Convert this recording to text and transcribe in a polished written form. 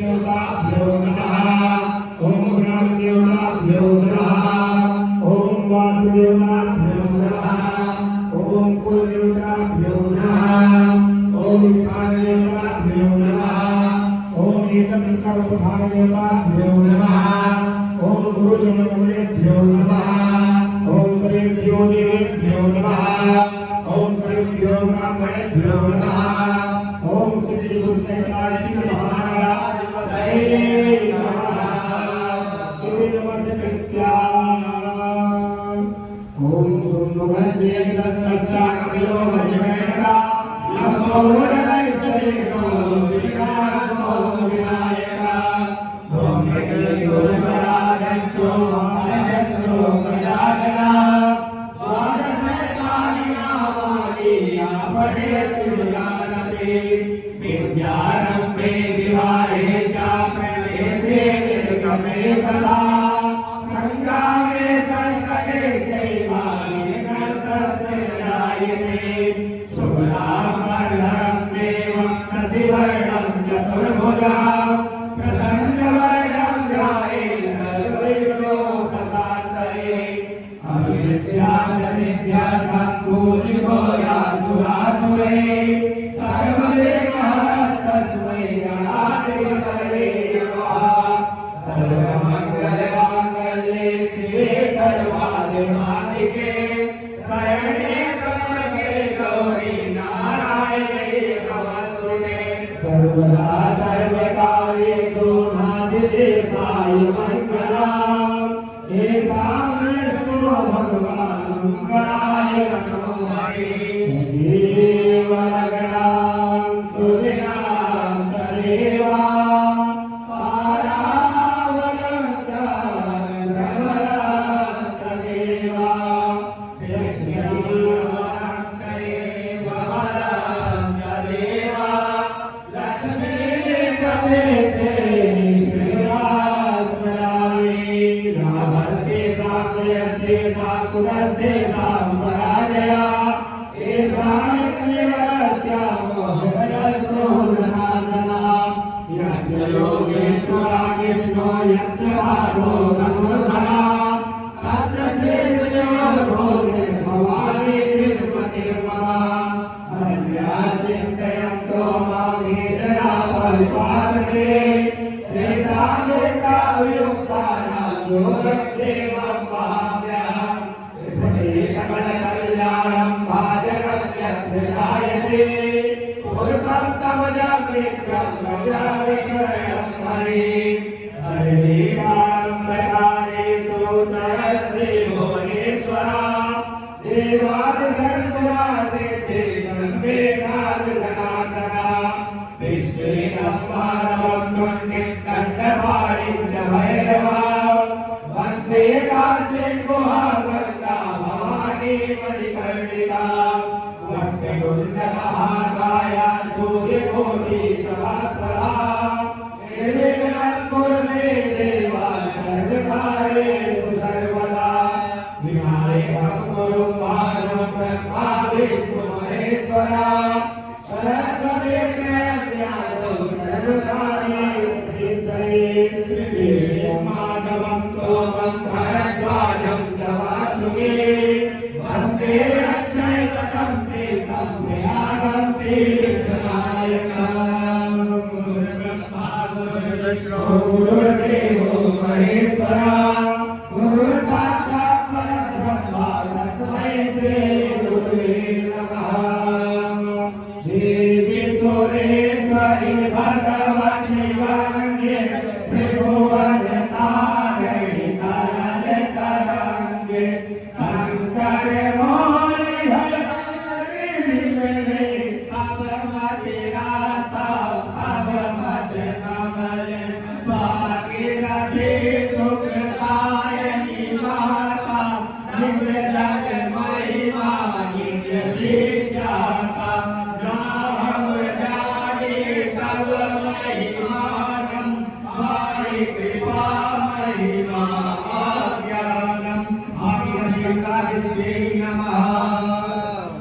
देवताभ्यो नमः ओम ग्रामदेवताभ्यो नमः ओम वासुदेवताभ्यो नमः ओम कुलदेवताभ्यो नमः ओम स्थानदेवताभ्यो नमः ओम एकंकरप्रधानदेवताभ्यो नमः ओम गुरुजनकमलेभ्यो नमः ओम सर्वेभ्यो देवेभ्यो नमः ओम सर्वेभ्यो ब्राह्मणेभ्यो नमः ओम श्री गुरु शंकराचार्य महाराज नमः नमस्कृत्या ओम सुन्दुभस्य तस्या कपिलो भजमेका नमो वरदक्षिणो विनाशो विनायका ओम एकलिंगो महाराजो अजंतो गजानना विद्यारंभे विवाहे च प्रवेशे निर्गमे तथा संग्रामे संकटे चैवानि नरकस्य जायते शुभलां वरदं देवं शशिवर्णं चतुर्भुजं प्रसन्नवरदं ध्यायेत् सर्वविघ्नोपशान्तये अभिष्टार्थसिद्ध्यर्थं भूरिभो यासुरासुरे सर्वमंगलमांगल्ये शिवे सर्वार्थिके शरणे त्र्यंबके गौरी नारायणे नमोस्तुते सर्वदा सर्वकार्येषु नास्ति साई मंगलम् येषां विष्णु भगवान् मंगलाय नमो हरे देवलग्नां सुदिनां तदेवा कृपा महिमा आज्ञानम् आज्ञानिकाय नमः।